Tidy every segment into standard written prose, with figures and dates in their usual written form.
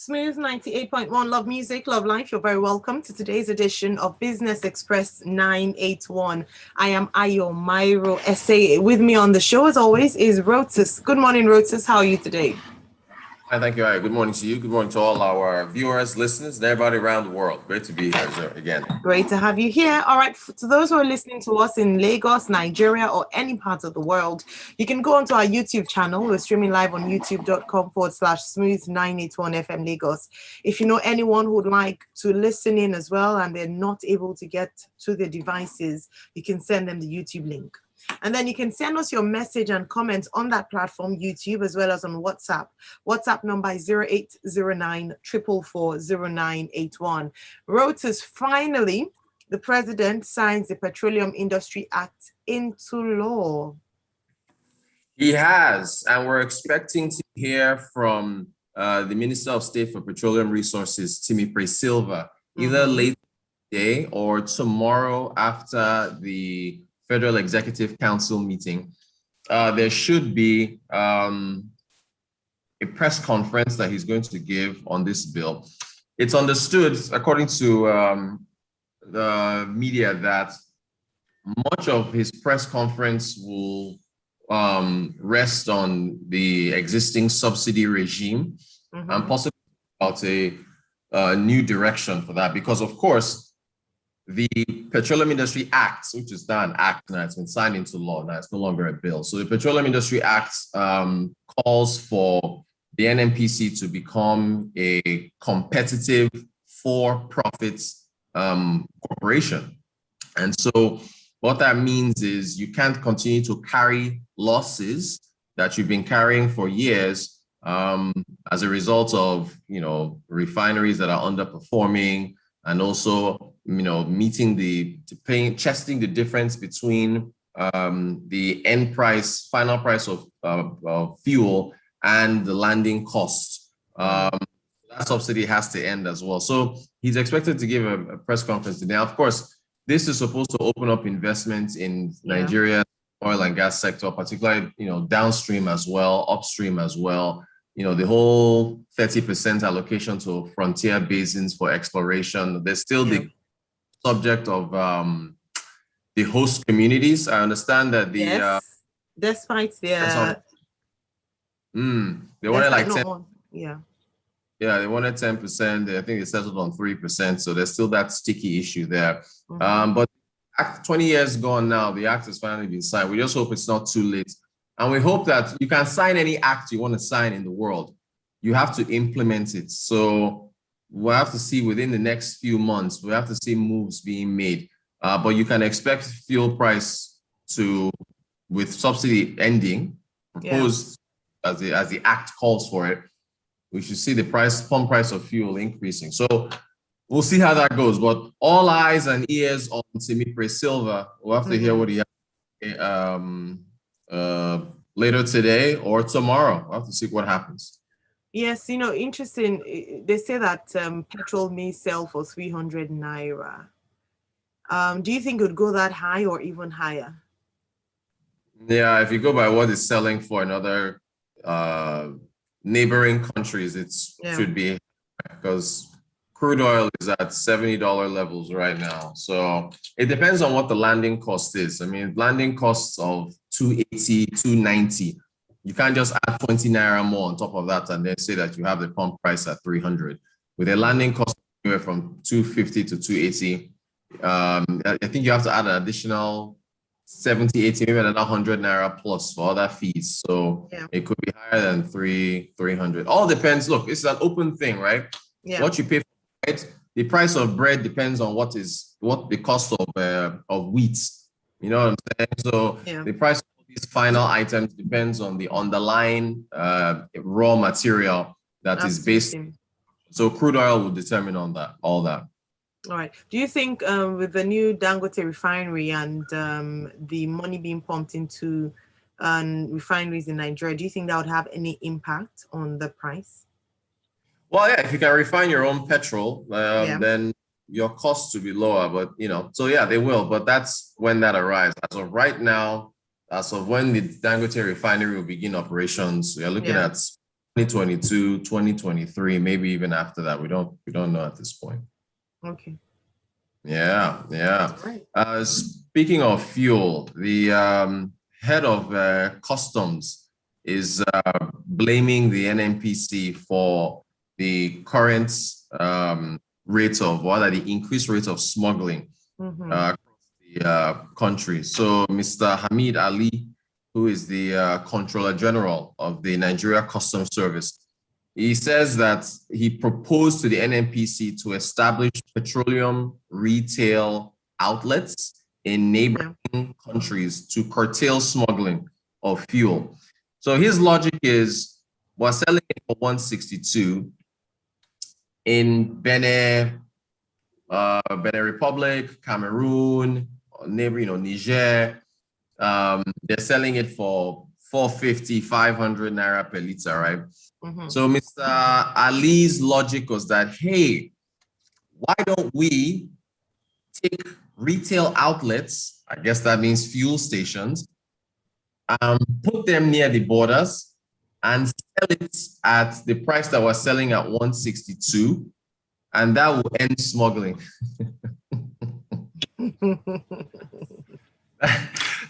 Smooth 98.1, love music, love life. You're very welcome to today's edition of Business Express 981. I am Ayo Mairo-Ese. With me on the show, as always, is Rotus. Good morning, Rotus. How are you today? Hi, thank you. Hi, good morning to you. Good morning to all our viewers, listeners, and everybody around the world. Great to be here, sir, again. Great to have you here. All right, to those who are listening to us in Lagos, Nigeria, or any part of the world, you can go onto our YouTube channel. We're streaming live on youtube.com/smooth981FM Lagos. If you know anyone who would like to listen in as well and they're not able to get to their devices, you can send them the YouTube link. And then you can send us your message and comments on that platform, YouTube, as well as on WhatsApp. WhatsApp number is 0809 444 0981. Rotus, finally, the president signs the Petroleum Industry Act into law. He has, and we're expecting to hear from the Minister of State for Petroleum Resources, Smuggling, either late today or tomorrow after the Federal Executive Council meeting. There should be a press conference that he's going to give on this bill. It's understood, according to the media, that much of his press conference will rest on the existing subsidy regime and possibly about a new direction for that, because of course, the Petroleum Industry Act, which is now an act now, it's been signed into law now, it's no longer a bill. So the Petroleum Industry Act calls for the NNPC to become a competitive for-profit corporation. And so what that means is you can't continue to carry losses that you've been carrying for years as a result of, refineries that are underperforming, and also, meeting testing the difference between the end price, final price of fuel and the landing cost. That subsidy has to end as well. So he's expected to give a press conference today. Now, of course, this is supposed to open up investments in Nigeria oil and gas sector, particularly, downstream as well, upstream as well. The whole 30% allocation to frontier basins for exploration. There's still the subject of the host communities. I understand that the despite their they wanted like 10, they wanted 10%. I think they settled on 3%. So there's still that sticky issue there. But 20 years gone now, the act has finally been signed. We just hope it's not too late. And we hope that you can sign any act you want to sign in the world. You have to implement it. So we'll have to see within the next few months, we have to see moves being made. But you can expect fuel price with subsidy ending, proposed as the act calls for it, we should see the pump price of fuel increasing. So we'll see how that goes. But all eyes and ears on Smuggling. We'll have to hear what he has later today or tomorrow. We'll have to see what happens. Yes, interesting. They say that petrol may sell for 300 naira. Do you think it would go that high or even higher? Yeah, if you go by what it's selling for in other neighboring countries, should be, because crude oil is at $70 levels right now. So it depends on what the landing cost is. I mean, landing costs of 280, 290. You can't just add 20 naira more on top of that and then say that you have the pump price at 300. With a landing cost anywhere from 250 to 280, I think you have to add an additional 70, 80, maybe another 100 naira plus for other fees. So it could be higher than 300. All depends. Look, it's an open thing, right? Yeah. What you pay for bread, the price of bread depends on what the cost of wheat. You know what I'm saying? So the price of these final items depends on the underlying raw material that is based. So crude oil will determine on that, all that. All right. Do you think with the new Dangote refinery and the money being pumped into refineries in Nigeria, do you think that would have any impact on the price? Well, yeah, if you can refine your own petrol, then your costs will be lower. But, so yeah, they will. But that's when that arrives. As of right now, as of when the Dangote refinery will begin operations, we are looking at 2022, 2023, maybe even after that. We don't know at this point. Okay. Yeah. Right. Speaking of fuel, the head of customs is blaming the NNPC for the current rate of, or the increased rate of smuggling across the country. So Mr. Hamid Ali, who is the Controller General of the Nigeria Customs Service, he says that he proposed to the NNPC to establish petroleum retail outlets in neighboring countries to curtail smuggling of fuel. So his logic is, we're selling it for 162 in Benin Republic, Cameroon, neighboring, Niger. They're selling it for 450, 500 naira per liter, right? So Mr. Ali's logic was that, hey, why don't we take retail outlets, I guess that means fuel stations, put them near the borders and sell it at the price that we're selling at 162, and that will end smuggling.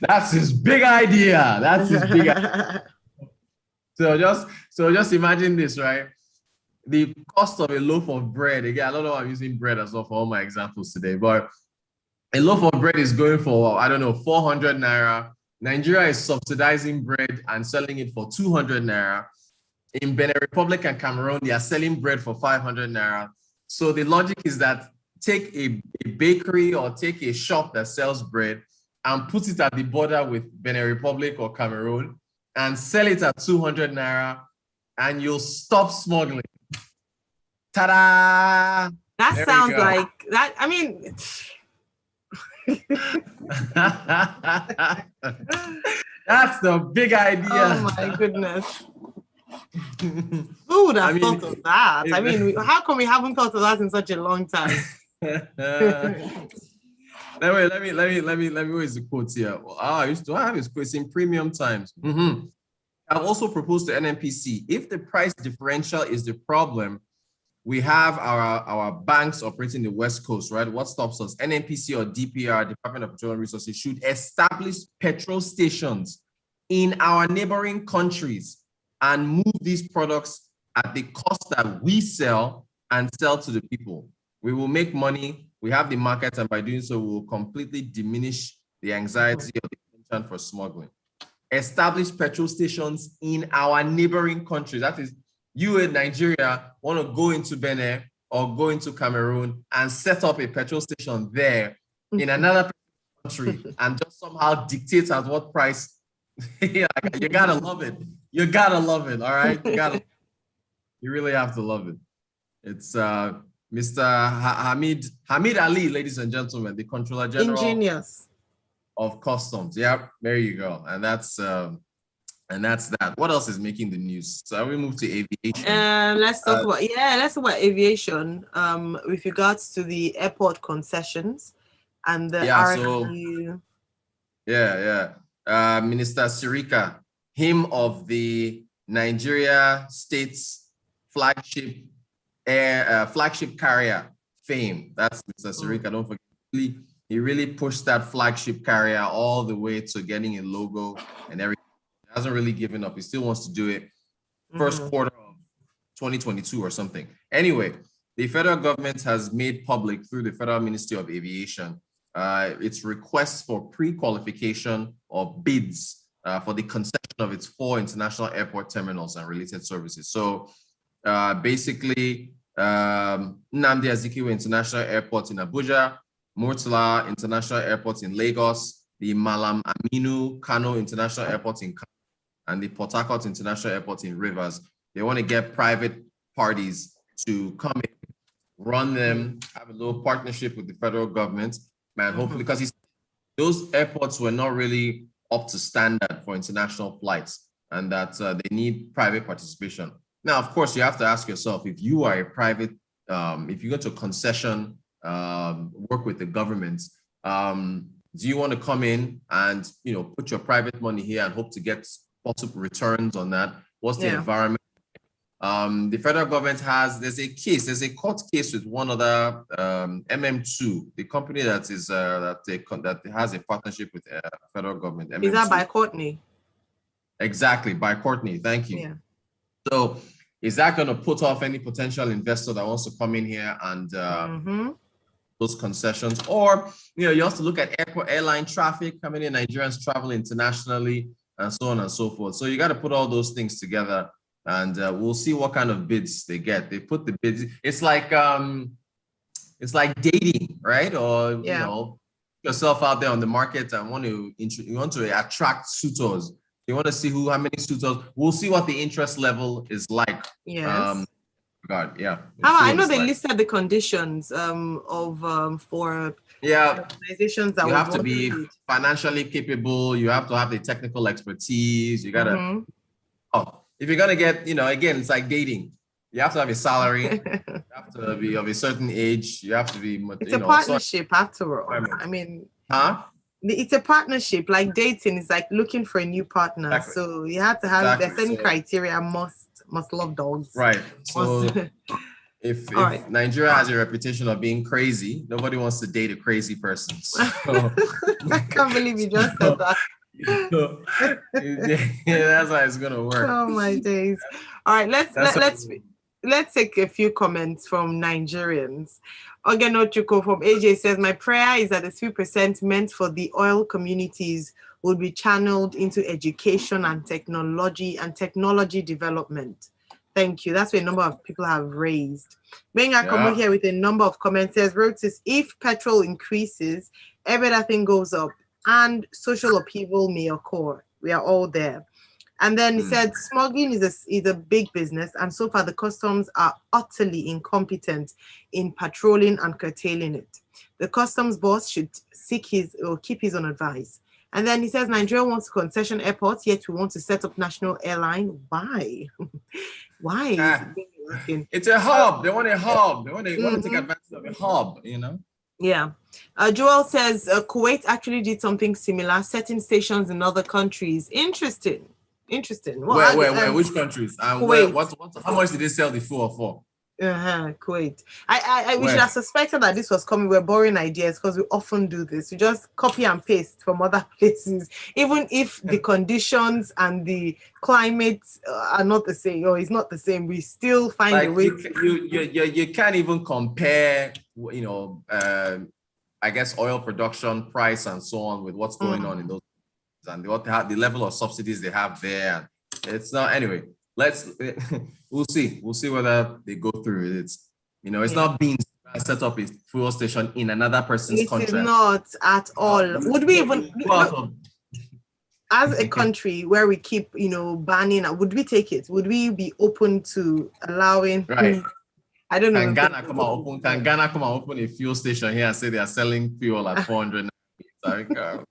That's his big idea. That's his big idea. So just imagine this, right? The cost of a loaf of bread, again, I don't know, I'm using bread as well for all my examples today, but a loaf of bread is going for, I don't know, 400 naira. Nigeria is subsidizing bread and selling it for 200 naira. In Benin Republic and Cameroon, they are selling bread for 500 naira. So the logic is that take a bakery or take a shop that sells bread and put it at the border with Benin Republic or Cameroon and sell it at 200 naira, and you'll stop smuggling. Ta-da! That There sounds like that. I mean, that's the big idea. Oh my goodness. Who would have thought of that? I mean, how come we haven't thought of that in such a long time? Let me raise the quote here. I used to have his quotes in premium times. I've also proposed to NNPC, if the price differential is the problem, we have our banks operating the West Coast, right? What stops us? NNPC or DPR, Department of Petroleum Resources, should establish petrol stations in our neighboring countries and move these products at the cost that we sell and sell to the people. We will make money. We have the market, and by doing so, we will completely diminish the anxiety of the tension for smuggling. Establish petrol stations in our neighboring countries. That is, you in Nigeria want to go into Benin or go into Cameroon and set up a petrol station there in another country and just somehow dictate at what price. You gotta love it. You gotta love it. All right, you really have to love it. It's Mr. Hamid Ali, ladies and gentlemen, the Controller General of Customs. Yep, there you go. And that's that. What else is making the news? So we move to aviation. Let's talk about aviation. With regards to the airport concessions and the RFQ. Minister Sirika, him of the Nigeria State's flagship carrier fame. That's Mr. Sirika. Don't forget, he really pushed that flagship carrier all the way to getting a logo and everything. He hasn't really given up. He still wants to do it first quarter of 2022 or something. Anyway, the federal government has made public through the Federal Ministry of Aviation its requests for pre-qualification or bids for the concession of its 4 international airport terminals and related services. So basically, Nnamdi Azikiwe International Airport in Abuja, Murtala International Airport in Lagos, the Malam Aminu Kano International Airport in Kano, and the Port Harcourt International Airport in Rivers. They want to get private parties to come in, run them, have a little partnership with the federal government, and hopefully, because those airports were not really up to standard for international flights, and that they need private participation. Now, of course, you have to ask yourself, if you are a private, if you go to a concession, work with the government, do you want to come in and put your private money here and hope to get possible returns on that? What's the environment? The federal government there's a court case with one other MM2, the company that has a partnership with federal government. MM2. Is that by Courtney? Exactly, by Courtney. Thank you. Yeah. So is that going to put off any potential investor that wants to come in here and those concessions? Or, you have to look at airline traffic, how many Nigerians travel internationally, and so on and so forth. So you got to put all those things together, and we'll see what kind of bids they get. They put the bids. It's like dating, right? Or yourself out there on the market and you want to attract suitors. You want to see how many suitors. We'll see what the interest level is like. Yes. God, yeah. I know they listed the conditions for organizations that you have to be financially capable. You have to have the technical expertise. You gotta. If you're gonna get, again, it's like dating. You have to have a salary. You have to be of a certain age. You have to be. It's a partnership after all. I mean. It's a partnership. Like dating is like looking for a new partner. Exactly. So you have to have the same criteria. Must love dogs. Right. So if Nigeria has a reputation of being crazy, nobody wants to date a crazy person. So, I can't believe you just said that. That's how it's gonna work. Oh my days. All right, let's take a few comments from Nigerians. Ogenochuko from AJ says, my prayer is that the 3% meant for the oil communities will be channeled into education and technology development. Thank you. That's what a number of people have raised. Benga come here with a number of comments. Says, Rotus, if petrol increases, everything goes up and social upheaval may occur. We are all there. And then he said, smuggling is a big business, and so far the customs are utterly incompetent in patrolling and curtailing it. The customs boss should keep his own advice. And then he says, Nigeria wants concession airports, yet we want to set up national airline. Why? Why? It's a hub. They want a hub. They want to take advantage of a hub, Yeah. Joel says, Kuwait actually did something similar, setting stations in other countries. Interesting. Where? Which countries? Kuwait. How much did they sell the fuel for? Kuwait. We should have suspected that this was coming. We're borrowing ideas because we often do this. We just copy and paste from other places, even if the conditions and the climate are not the same or it's not the same. We still find a way. You can't even compare. I guess oil production price and so on with what's going on in those. And the level of subsidies they have there. It's not, anyway, we'll see whether they go through it. It's not being set up a fuel station in another person's country. It is not at all. Would we even, as a country where we keep, banning, would we take it? Would we be open to allowing? Right. I don't know. Can Ghana come and open a fuel station here and say they are selling fuel at 400? Sorry, girl.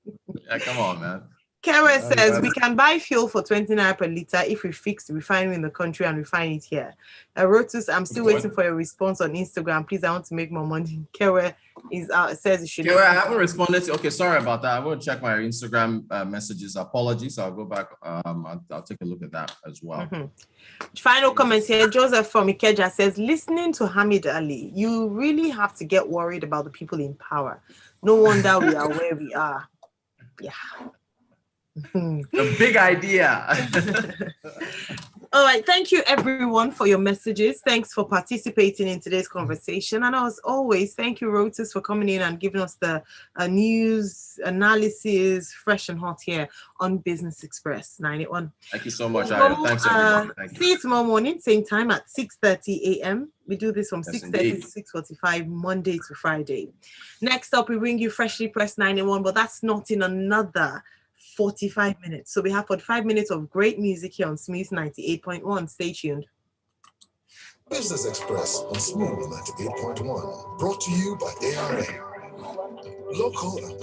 Yeah, come on, man. Kara says we can buy fuel for 20 naira per liter if we fix the refinery in the country and refine it here. Rotus, I'm still waiting for your response on Instagram. Please, I want to make more money. Kara says you should. Kara, I haven't responded to. Okay, sorry about that. I will check my Instagram messages. Apologies. I'll go back. I'll take a look at that as well. Final comments here. Joseph from Ikeja says, listening to Hamid Ali, you really have to get worried about the people in power. No wonder we are where we are. Yeah. The big idea. All right. Thank you, everyone, for your messages. Thanks for participating in today's conversation. And as always, thank you, Rotus, for coming in and giving us the news analysis, fresh and hot here on Business Express 981. Thank you so much, Aya. Thanks, everyone. Thank you. See you tomorrow morning, same time at 6:30 a.m. We do this from 6:30 to 6:45, Monday to Friday. Next up, we bring you Freshly Pressed 981, but that's not in another 45 minutes. So we have 45 minutes of great music here on Smooth 98.1. Stay tuned. Business Express on Smooth 98.1. Brought to you by ARA. Local and